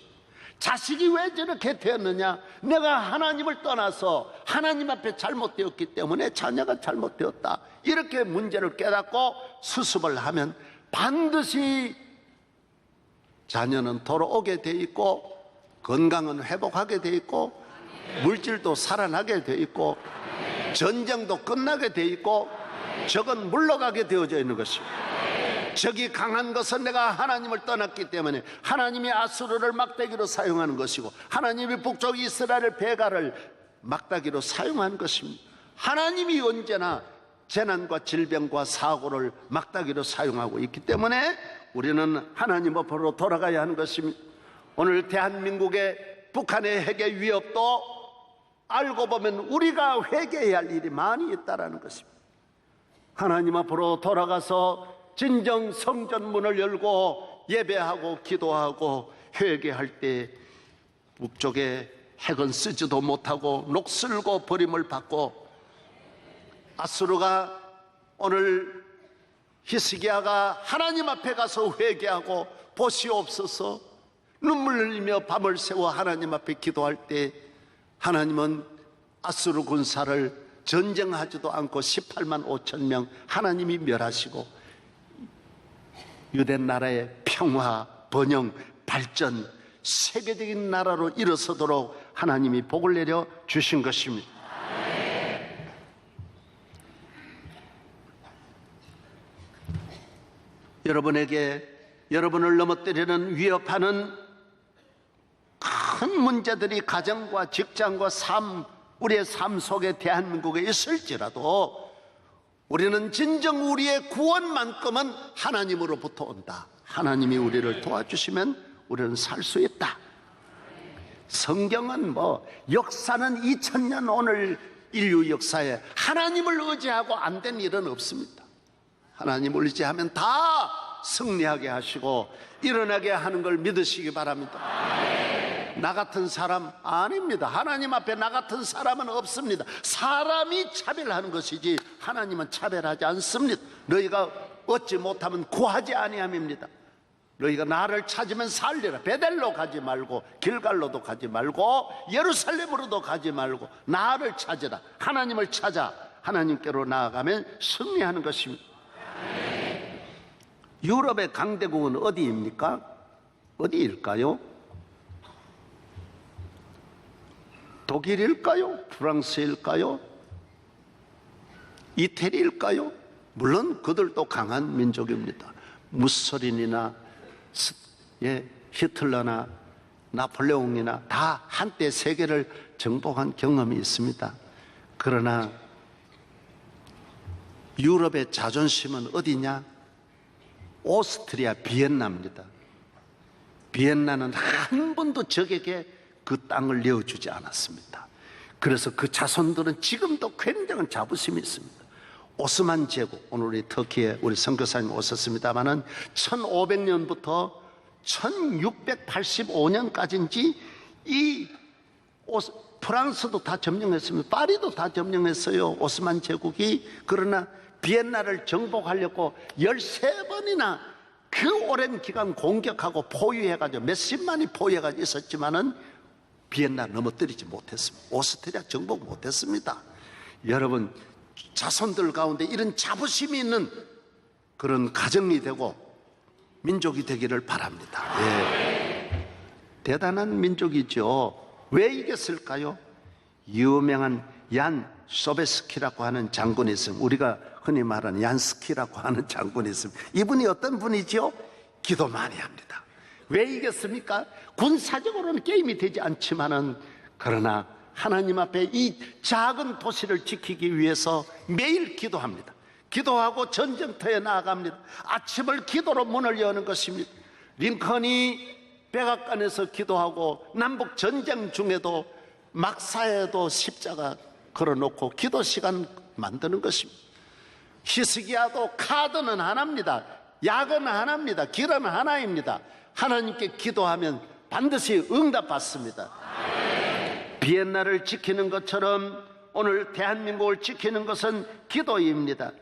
자식이 왜 저렇게 되었느냐? 내가 하나님을 떠나서 하나님 앞에 잘못되었기 때문에 자녀가 잘못되었다. 이렇게 문제를 깨닫고 수습을 하면 반드시 자녀는 돌아오게 돼 있고 건강은 회복하게 돼 있고 물질도 살아나게 돼 있고 전쟁도 끝나게 돼 있고 적은 물러가게 되어져 있는 것입니다. 적이 강한 것은 내가 하나님을 떠났기 때문에 하나님이 아수르를 막대기로 사용하는 것이고 하나님이 북쪽 이스라엘 베가를 막대기로 사용하는 것입니다. 하나님이 언제나 재난과 질병과 사고를 막대기로 사용하고 있기 때문에 우리는 하나님 앞으로 돌아가야 하는 것입니다. 오늘 대한민국의 북한의 핵의 위협도 알고 보면 우리가 회개해야 할 일이 많이 있다는 것입니다. 하나님 앞으로 돌아가서 진정 성전 문을 열고 예배하고 기도하고 회개할 때 북쪽에 핵은 쓰지도 못하고 녹슬고 버림을 받고 아수르가 오늘 히스기야가 하나님 앞에 가서 회개하고 보시옵소서 눈물 흘리며 밤을 새워 하나님 앞에 기도할 때 하나님은 아수르 군사를 전쟁하지도 않고 18만 5천 명 하나님이 멸하시고 유대 나라의 평화, 번영, 발전, 세계적인 나라로 일어서도록 하나님이 복을 내려 주신 것입니다. 여러분에게 여러분을 넘어뜨리는 위협하는 큰 문제들이 가정과 직장과 삶, 우리의 삶 속에 대한민국에 있을지라도 우리는 진정 우리의 구원만큼은 하나님으로부터 온다. 하나님이 우리를 도와주시면 우리는 살 수 있다. 성경은 역사는 2000년 오늘 인류 역사에 하나님을 의지하고 안 된 일은 없습니다. 하나님을 의지하면 다 승리하게 하시고 일어나게 하는 걸 믿으시기 바랍니다. 나 같은 사람 아닙니다. 하나님 앞에 나 같은 사람은 없습니다. 사람이 차별하는 것이지 하나님은 차별하지 않습니다. 너희가 얻지 못하면 구하지 아니함입니다. 너희가 나를 찾으면 살리라. 베델로 가지 말고 길갈로도 가지 말고 예루살렘으로도 가지 말고 나를 찾으라. 하나님을 찾아 하나님께로 나아가면 승리하는 것입니다. 유럽의 강대국은 어디입니까? 어디일까요? 독일일까요? 프랑스일까요? 이태리일까요? 물론 그들도 강한 민족입니다. 무솔리니나 히틀러나 나폴레옹이나 다 한때 세계를 정복한 경험이 있습니다. 그러나 유럽의 자존심은 어디냐? 오스트리아, 비엔나입니다. 비엔나는 한 번도 적에게 그 땅을 내어주지 않았습니다. 그래서 그 자손들은 지금도 굉장한 자부심이 있습니다. 오스만 제국, 오늘 우리 터키에 우리 선교사님 오셨습니다마는 1500년부터 1685년까지인지 이 프랑스도 다 점령했습니다. 파리도 다 점령했어요, 오스만 제국이. 그러나 비엔나를 정복하려고 13번이나 그 오랜 기간 공격하고 포위해가지고 몇십만이 포위해가지고 있었지만은 비엔나 넘어뜨리지 못했습니다. 오스트리아 정복 못했습니다. 여러분, 자손들 가운데 이런 자부심이 있는 그런 가정이 되고 민족이 되기를 바랍니다. 예. 대단한 민족이죠. 왜 이겼을까요? 유명한 얀 소베스키라고 하는 장군이 있습니다. 우리가 흔히 말하는 얀스키라고 하는 장군이 있습니다. 이분이 어떤 분이죠? 기도 많이 합니다. 왜 이겼습니까? 군사적으로는 게임이 되지 않지만은 그러나 하나님 앞에 이 작은 도시를 지키기 위해서 매일 기도합니다. 기도하고 전쟁터에 나아갑니다. 아침을 기도로 문을 여는 것입니다. 링컨이 백악관에서 기도하고 남북 전쟁 중에도 막사에도 십자가 걸어놓고 기도 시간 만드는 것입니다. 히스기야도 카드는 하나입니다. 약은 하나입니다. 길은 하나입니다. 하나님께 기도하면 반드시 응답받습니다. 비엔나를 지키는 것처럼 오늘 대한민국을 지키는 것은 기도입니다.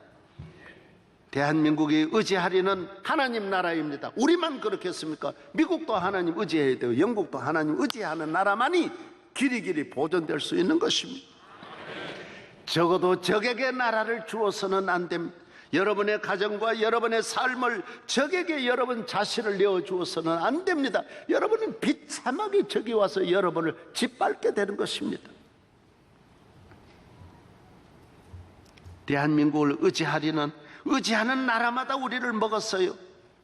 대한민국이 의지하리는 하나님 나라입니다. 우리만 그렇겠습니까? 미국도 하나님 의지해야 되고 영국도 하나님 의지하는 나라만이 길이길이 보존될 수 있는 것입니다. 적어도 적에게 나라를 주어서는 안 됩니다. 여러분의 가정과 여러분의 삶을 적에게 여러분 자신을 내어주어서는 안 됩니다. 여러분은 비참하게 적이 와서 여러분을 짓밟게 되는 것입니다. 대한민국을 의지하는 나라마다 우리를 먹었어요.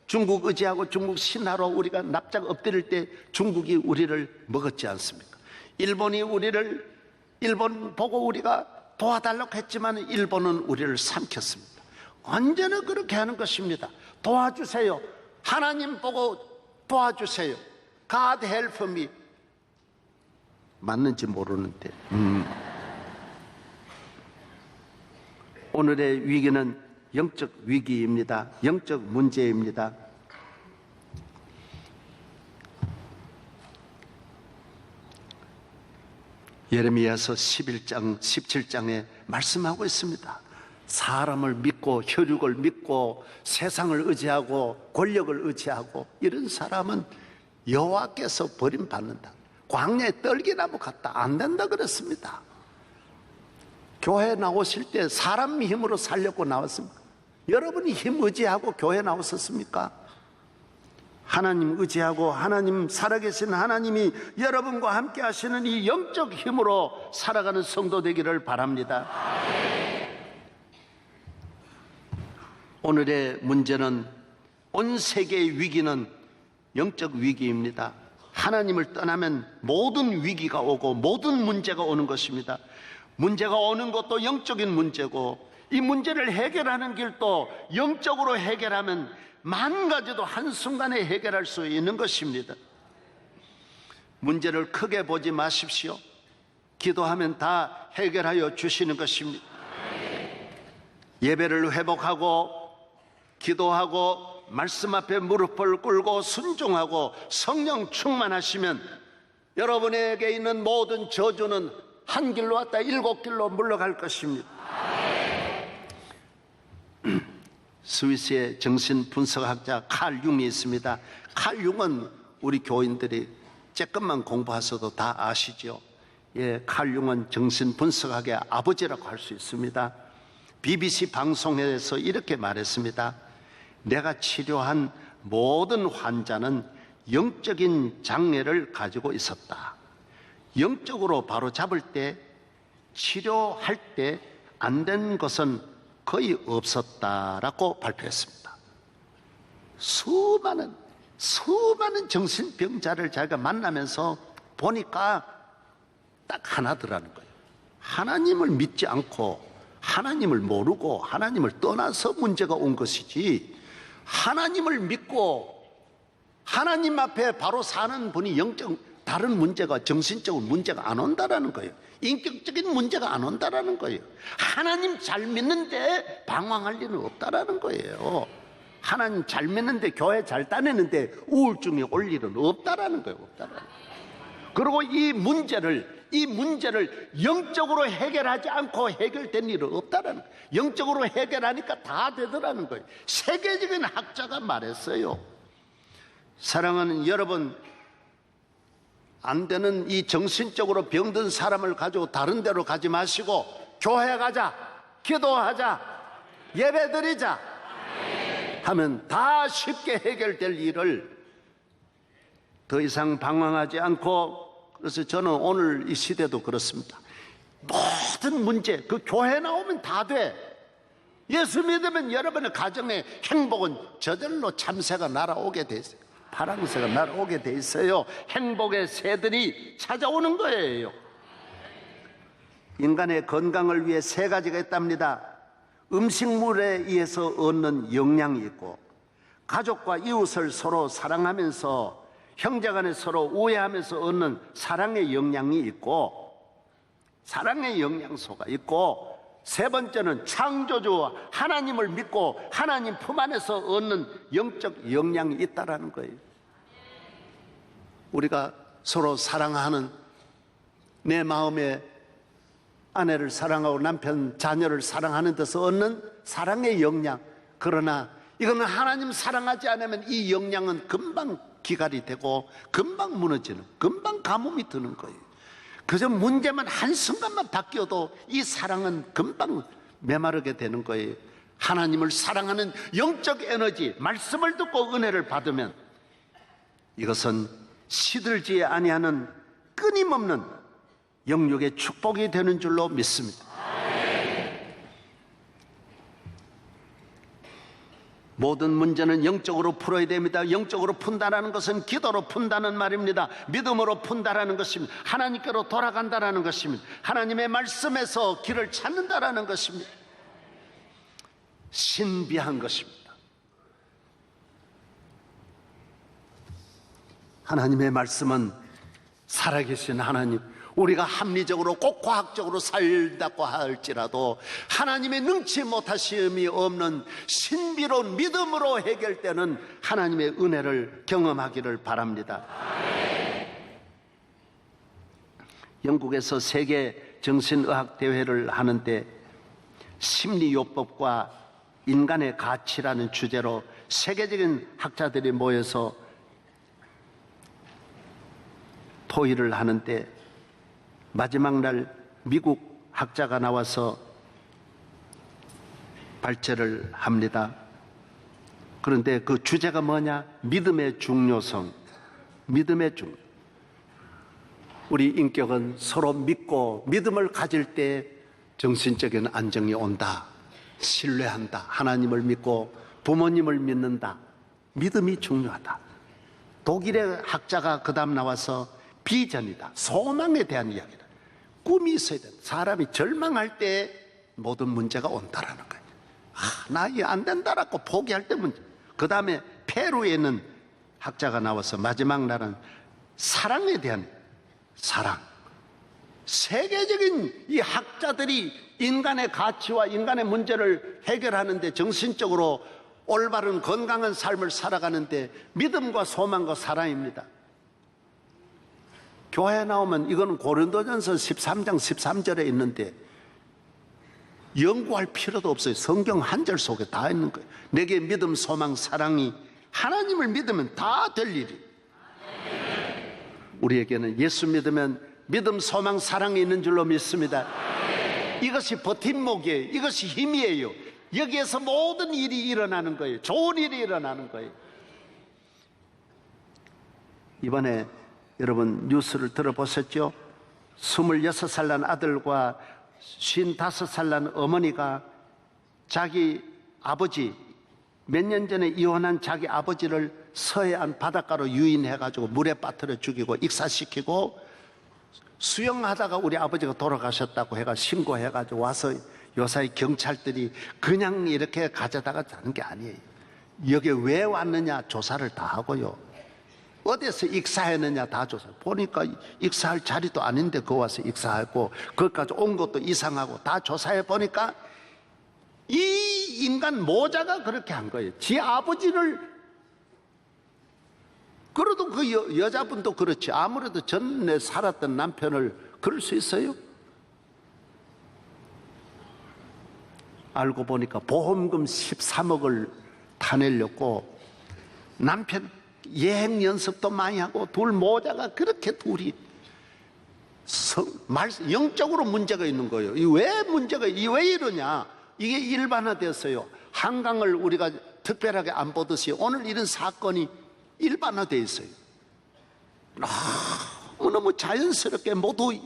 중국 의지하고 중국 신하로 우리가 납작 엎드릴 때 중국이 우리를 먹었지 않습니까? 일본 보고 우리가 도와달라고 했지만 일본은 우리를 삼켰습니다. 언제나 그렇게 하는 것입니다. 도와주세요. 하나님 보고 도와주세요. God help me. 맞는지 모르는데 오늘의 위기는 영적 위기입니다. 영적 문제입니다. 예레미야서 11장 17장에 말씀하고 있습니다. 사람을 믿고 혈육을 믿고 세상을 의지하고 권력을 의지하고 이런 사람은 여호와께서 버림받는다. 광야에 떨기나무 같다. 안 된다 그랬습니다. 교회 나오실 때 사람 힘으로 살려고 나왔습니까? 여러분이 힘 의지하고 교회 나오셨습니까? 하나님 의지하고 하나님 살아계신 하나님이 여러분과 함께 하시는 이 영적 힘으로 살아가는 성도 되기를 바랍니다. 오늘의 문제는 온 세계의 위기는 영적 위기입니다. 하나님을 떠나면 모든 위기가 오고 모든 문제가 오는 것입니다. 문제가 오는 것도 영적인 문제고 이 문제를 해결하는 길도 영적으로 해결하면 만 가지도 한순간에 해결할 수 있는 것입니다. 문제를 크게 보지 마십시오. 기도하면 다 해결하여 주시는 것입니다. 예배를 회복하고 기도하고 말씀 앞에 무릎을 꿇고 순종하고 성령 충만하시면 여러분에게 있는 모든 저주는 한 길로 왔다 7길로 물러갈 것입니다. 스위스의 정신분석학자 칼 융이 있습니다. 칼 융은 우리 교인들이 조금만 공부하셔도 다 아시죠. 예, 칼 융은 정신분석학의 아버지라고 할 수 있습니다. BBC 방송에서 이렇게 말했습니다. 내가 치료한 모든 환자는 영적인 장애를 가지고 있었다. 영적으로 바로 잡을 때 치료할 때 안 된 것은 거의 없었다라고 발표했습니다. 수많은 정신병자를 자기가 만나면서 보니까 딱 하나더라는 거예요. 하나님을 믿지 않고 하나님을 모르고 하나님을 떠나서 문제가 온 것이지, 하나님을 믿고 하나님 앞에 바로 사는 분이 다른 문제가, 정신적인 문제가 안 온다라는 거예요. 인격적인 문제가 안 온다라는 거예요. 하나님 잘 믿는데 방황할 일은 없다라는 거예요. 하나님 잘 믿는데, 교회 잘 다니는데 우울증이 올 일은 없다라는 거예요. 없다라는 거예요. 그리고 이 문제를 영적으로 해결하지 않고 해결된 일은 없다라는 거예요. 영적으로 해결하니까 다 되더라는 거예요. 세계적인 학자가 말했어요. 사랑하는 여러분, 안 되는 이 정신적으로 병든 사람을 가지고 다른 데로 가지 마시고 교회 가자, 기도하자, 예배 드리자 하면 다 쉽게 해결될 일을 더 이상 방황하지 않고, 그래서 저는 오늘 이 시대도 그렇습니다. 모든 문제, 그 교회 나오면 다 돼. 예수 믿으면 여러분의 가정의 행복은 저절로 참새가 날아오게 돼 있어요. 파랑새가 날아오게 돼 있어요. 행복의 새들이 찾아오는 거예요. 인간의 건강을 위해 세 가지가 있답니다. 음식물에 의해서 얻는 영양이 있고, 가족과 이웃을 서로 사랑하면서 형제간에 서로 우애하면서 얻는 사랑의 영양이 있고, 사랑의 영양소가 있고, 세 번째는 창조주 하나님을 믿고 하나님 품 안에서 얻는 영적 영양이 있다라는 거예요. 우리가 서로 사랑하는, 내 마음에 아내를 사랑하고 남편, 자녀를 사랑하는 데서 얻는 사랑의 영양. 그러나 이거는 하나님 사랑하지 않으면 이 영양은 금방 기갈이 되고 금방 무너지는, 금방 가뭄이 드는 거예요. 그저 문제만 한순간만 바뀌어도 이 사랑은 금방 메마르게 되는 거예요. 하나님을 사랑하는 영적 에너지, 말씀을 듣고 은혜를 받으면 이것은 시들지 아니하는 끊임없는 영육의 축복이 되는 줄로 믿습니다. 모든 문제는 영적으로 풀어야 됩니다. 영적으로 푼다라는 것은 기도로 푼다는 말입니다. 믿음으로 푼다라는 것입니다. 하나님께로 돌아간다라는 것입니다. 하나님의 말씀에서 길을 찾는다라는 것입니다. 신비한 것입니다. 하나님의 말씀은 살아계신 하나님, 우리가 합리적으로 꼭 과학적으로 살다고 할지라도 하나님의 능치 못하심이 없는 신비로운 믿음으로 해결되는 하나님의 은혜를 경험하기를 바랍니다. 영국에서 세계 정신의학 대회를 하는데 심리요법과 인간의 가치라는 주제로 세계적인 학자들이 모여서 토의를 하는데, 마지막 날 미국 학자가 나와서 발제를 합니다. 그런데 그 주제가 뭐냐? 믿음의 중요성. 믿음의 중요성. 우리 인격은 서로 믿고 믿음을 가질 때 정신적인 안정이 온다. 신뢰한다. 하나님을 믿고 부모님을 믿는다. 믿음이 중요하다. 독일의 학자가 그 다음 나와서 비전이다. 소망에 대한 이야기다. 꿈이 있어야 된다. 사람이 절망할 때 모든 문제가 온다라는 거예요. 나 이거 안 된다라고 포기할 때 문제. 그 다음에 페루에 있는 학자가 나와서 마지막 날은 사랑에 대한 사랑. 세계적인 이 학자들이 인간의 가치와 인간의 문제를 해결하는데, 정신적으로 올바른 건강한 삶을 살아가는데 믿음과 소망과 사랑입니다. 교회에 나오면 이건 고린도전서 13장 13절에 있는데 연구할 필요도 없어요. 성경 한 절 속에 다 있는 거예요. 내게 믿음, 소망, 사랑이, 하나님을 믿으면 다 될 일이. 우리에게는 예수 믿으면 믿음, 소망, 사랑이 있는 줄로 믿습니다. 이것이 버팀목이에요. 이것이 힘이에요. 여기에서 모든 일이 일어나는 거예요. 좋은 일이 일어나는 거예요. 이번에 여러분 뉴스를 들어보셨죠? 26살 난 아들과 55살 난 어머니가 자기 아버지, 몇 년 전에 이혼한 자기 아버지를 서해안 바닷가로 유인해가지고 물에 빠뜨려 죽이고 익사시키고, 수영하다가 우리 아버지가 돌아가셨다고 해가 신고해가지고 와서 요사이 경찰들이 그냥 이렇게 가져다가 자는 게 아니에요. 여기 왜 왔느냐 조사를 다 하고요. 어디서 익사했느냐 다 조사. 보니까 익사할 자리도 아닌데 거 와서 익사하고 거기까지 온 것도 이상하고 다 조사해 보니까 이 인간 모자가 그렇게 한 거예요. 지 아버지를. 그래도 그 여자분도 그렇지. 아무래도 전에 살았던 남편을 그럴 수 있어요? 알고 보니까 보험금 13억을 타내려고 남편 여행 연습도 많이 하고 둘 모자가 그렇게 둘이 영적으로 문제가 있는 거예요. 이 왜 이러냐? 이게 일반화되었어요. 한강을 우리가 특별하게 안 보듯이 오늘 이런 사건이 일반화되어 있어요. 너무너무 자연스럽게 모두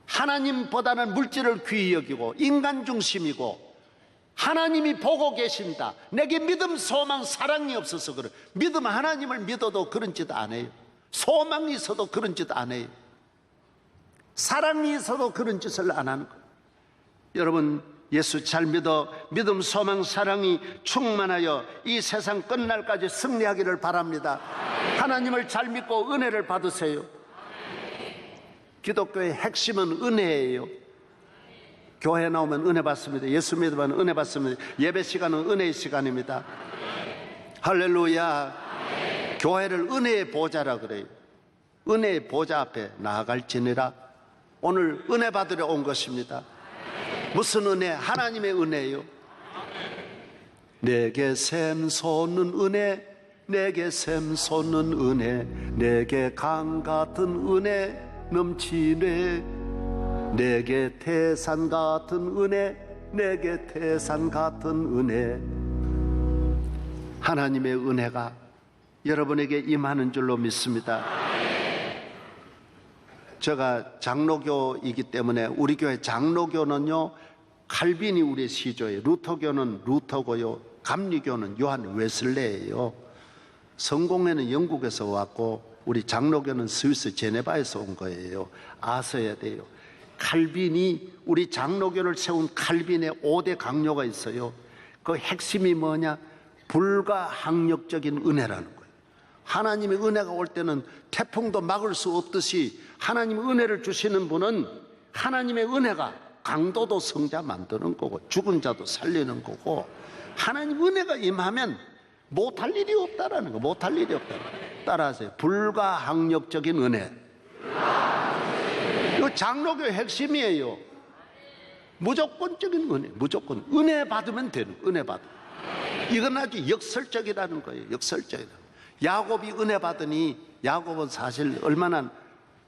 하나님보다는 물질을 귀히 여기고 인간 중심이고 하나님이 보고 계신다. 내게 믿음, 소망, 사랑이 없어서 그래. 믿음, 하나님을 믿어도 그런 짓 안 해요. 소망이 있어도 그런 짓 안 해요. 사랑이 있어도 그런 짓을 안 하는 거예요. 여러분, 예수 잘 믿어 믿음, 소망, 사랑이 충만하여 이 세상 끝날까지 승리하기를 바랍니다. 하나님을 잘 믿고 은혜를 받으세요. 기독교의 핵심은 은혜예요. 교회 나오면 은혜 받습니다. 예수 믿으면 은혜 받습니다. 예배 시간은 은혜의 시간입니다. 할렐루야. 교회를 은혜의 보좌라 그래요. 은혜의 보좌 앞에 나아갈지니라. 오늘 은혜 받으러 온 것입니다. 무슨 은혜? 하나님의 은혜요. 내게 샘솟는 은혜, 내게 샘솟는 은혜, 내게 강 같은 은혜 넘치네. 내게 태산 같은 은혜, 내게 태산 같은 은혜. 하나님의 은혜가 여러분에게 임하는 줄로 믿습니다. 제가 장로교이기 때문에 우리 교회 장로교는요, 칼빈이 우리의 시조예요. 루터교는 루터고요, 감리교는 요한 웨슬레예요. 성공회는 영국에서 왔고 우리 장로교는 스위스 제네바에서 온 거예요. 아셔야 돼요. 칼빈이 우리 장로교를 세운 칼빈의 5대 강요가 있어요. 그 핵심이 뭐냐? 불가항력적인 은혜라는 거예요. 하나님의 은혜가 올 때는 태풍도 막을 수 없듯이 하나님의 은혜를 주시는 분은 하나님의 은혜가 강도도 성자 만드는 거고 죽은 자도 살리는 거고 하나님 은혜가 임하면 못할 일이 없다라는 거. 못할 일이 없다. 따라하세요. 불가항력적인 은혜. 이거 장로교의 핵심이에요. 무조건적인 은혜. 무조건 은혜 받으면 되는 거예요. 은혜 받으면. 이건 아주 역설적이라는 거예요. 역설적이다. 야곱이 은혜 받으니 야곱은 사실 얼마나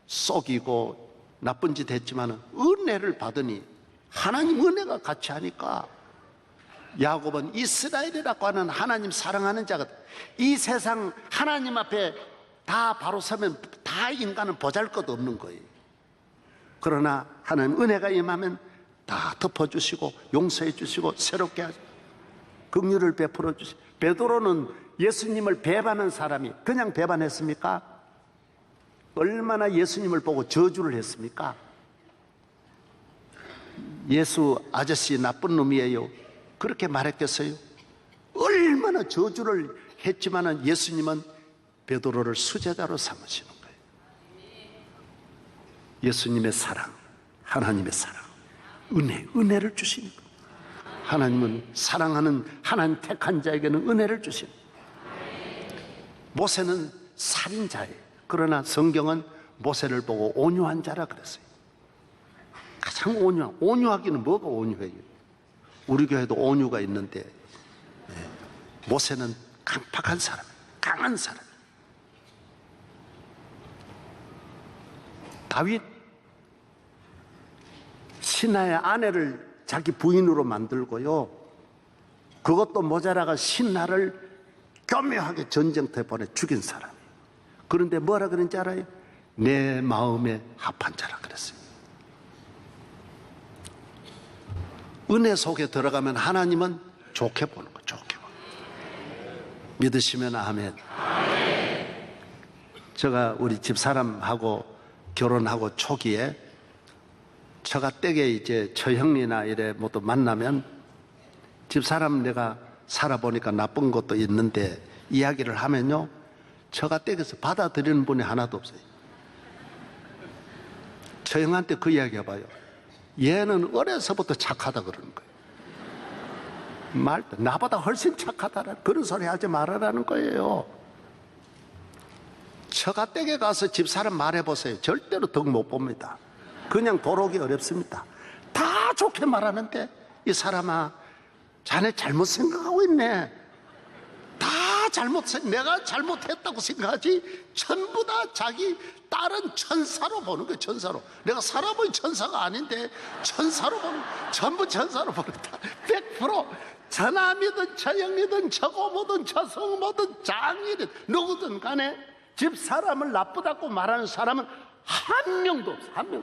속이고 나쁜 짓 했지만 은혜를 받으니 하나님 은혜가 같이 하니까 야곱은 이스라엘이라고 하는 하나님 사랑하는 자가 이 세상 하나님 앞에 다 바로 서면 다 인간은 보잘것없는 거예요. 그러나 하나님 은혜가 임하면 다 덮어주시고 용서해 주시고 새롭게 하시고 긍휼을 베풀어 주시고 베드로는 예수님을 배반한 사람이 그냥 배반했습니까? 얼마나 예수님을 보고 저주를 했습니까? 예수 아저씨 나쁜 놈이에요. 그렇게 말했겠어요? 얼마나 저주를 했지만은 예수님은 베드로를 수제자로 삼으시는 거예요. 예수님의 사랑, 하나님의 사랑, 은혜를 주시는 거예요. 하나님은 사랑하는 하나님 택한 자에게는 은혜를 주시는 거예요. 모세는 살인자예요. 그러나 성경은 모세를 보고 온유한 자라 그랬어요. 가장 온유하기는 뭐가 온유해요? 우리 교회도 온유가 있는데 모세는 강팍한 사람, 강한 사람. 다윗 신하의 아내를 자기 부인으로 만들고요. 그것도 모자라가 신하를 교묘하게 전쟁터에 보내 죽인 사람이에요. 그런데 뭐라 그런지 알아요? 내 마음에 합한 자라 그랬어요. 은혜 속에 들어가면 하나님은 좋게 보는 거예요. 좋게 보는 거예요. 믿으시면 아멘. 제가 우리 집사람하고 결혼하고 초기에 처가 댁에 이제 처형이나 이래 모두 만나면 집사람 내가 살아보니까 나쁜 것도 있는데 이야기를 하면요, 처가댁에서 받아들이는 분이 하나도 없어요. 처형한테 그 이야기 해봐요. 얘는 어려서부터 착하다 그러는 거예요. 말도 나보다 훨씬 착하다라는 그런 소리 하지 말아라는 거예요. 처가댁에 가서 집사람 말해보세요. 절대로 덕 못 봅니다. 그냥 도로기 어렵습니다. 다 좋게 말하는데 이 사람아 자네 잘못 생각하고 있네. 다 내가 잘못했다고 생각하지 전부 다 자기 딸은 천사로 보는 거예요. 천사로. 내가 살아본 천사가 아닌데 천사로 보는 거예요. 전부 천사로 보는다. 100% 저남이든 저형이든 저고모든 저성모든 장이든 누구든 간에 집사람을 나쁘다고 말하는 사람은 한 명도 없어. 한 명.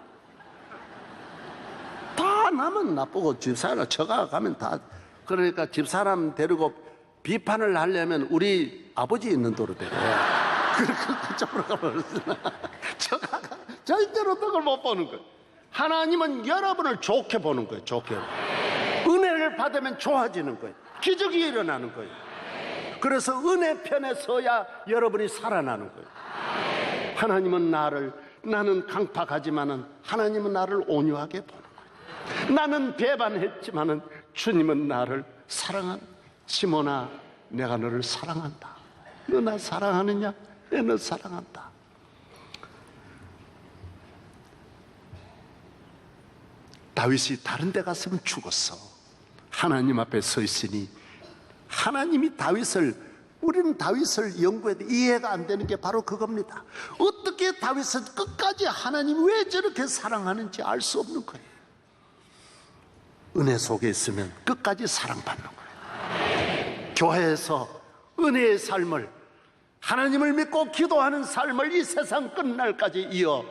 다 남은 나쁘고 집사람 처가 가면 다. 그러니까 집사람 데리고 비판을 하려면 우리 아버지 있는 도로 데려. 그쪽으로 가면 처가가 절대로 덕을 못 보는 거예요. 하나님은 여러분을 좋게 보는 거예요. 좋게. 은혜를 받으면 좋아지는 거예요. 기적이 일어나는 거예요. 그래서 은혜 편에 서야 여러분이 살아나는 거예요. 하나님은 나는 강팍하지만은 하나님은 나를 온유하게 보는 거예요. 나는 배반했지만은 주님은 나를 사랑한. 시몬아, 내가 너를 사랑한다. 너 나 사랑하느냐? 내 너 사랑한다. 다윗이 다른 데 갔으면 죽었어. 하나님 앞에 서 있으니 하나님이 우리는 다윗을 연구해도 이해가 안 되는 게 바로 그겁니다. 어떻게 다윗은 끝까지 하나님 왜 저렇게 사랑하는지 알 수 없는 거예요. 은혜 속에 있으면 끝까지 사랑받는 거예요. 교회에서 은혜의 삶을, 하나님을 믿고 기도하는 삶을 이 세상 끝날까지 이어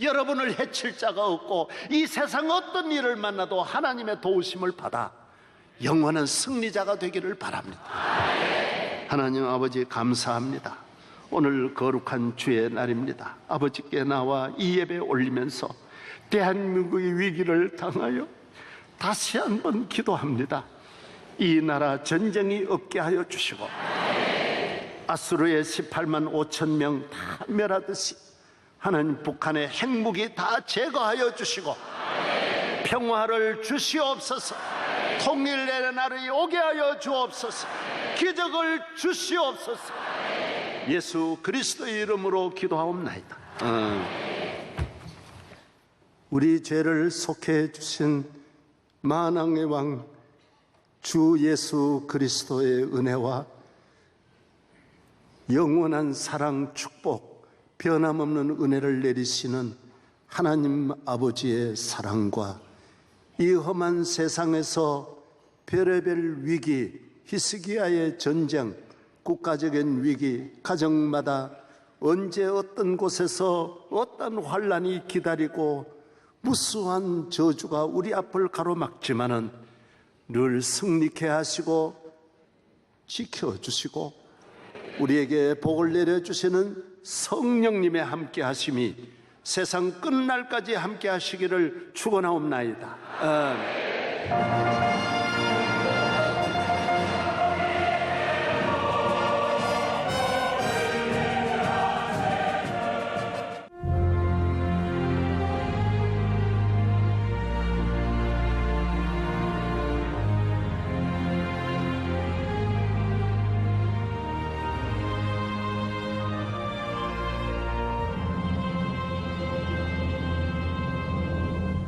여러분을 해칠 자가 없고 이 세상 어떤 일을 만나도 하나님의 도우심을 받아 영원한 승리자가 되기를 바랍니다. 하나님 아버지 감사합니다. 오늘 거룩한 주의 날입니다. 아버지께 나와 이 예배 올리면서 대한민국의 위기를 당하여 다시 한번 기도합니다. 이 나라 전쟁이 없게 하여 주시고 아수르의 18만 5천 명 다 멸하듯이 하나님 북한의 핵무기 다 제거하여 주시고 평화를 주시옵소서. 통일의 날이 오게 하여 주옵소서. 기적을 주시옵소서. 예수 그리스도의 이름으로 기도하옵나이다. 우리 죄를 속해 주신 만왕의 왕 주 예수 그리스도의 은혜와 영원한 사랑, 축복, 변함없는 은혜를 내리시는 하나님 아버지의 사랑과 이 험한 세상에서 별의별 위기, 히스기야의 전쟁, 국가적인 위기, 가정마다 언제 어떤 곳에서 어떤 환란이 기다리고 무수한 저주가 우리 앞을 가로막지만은 늘 승리케 하시고 지켜주시고 우리에게 복을 내려주시는 성령님의 함께 하심이 세상 끝날까지 함께 하시기를 축원하옵나이다. 아멘.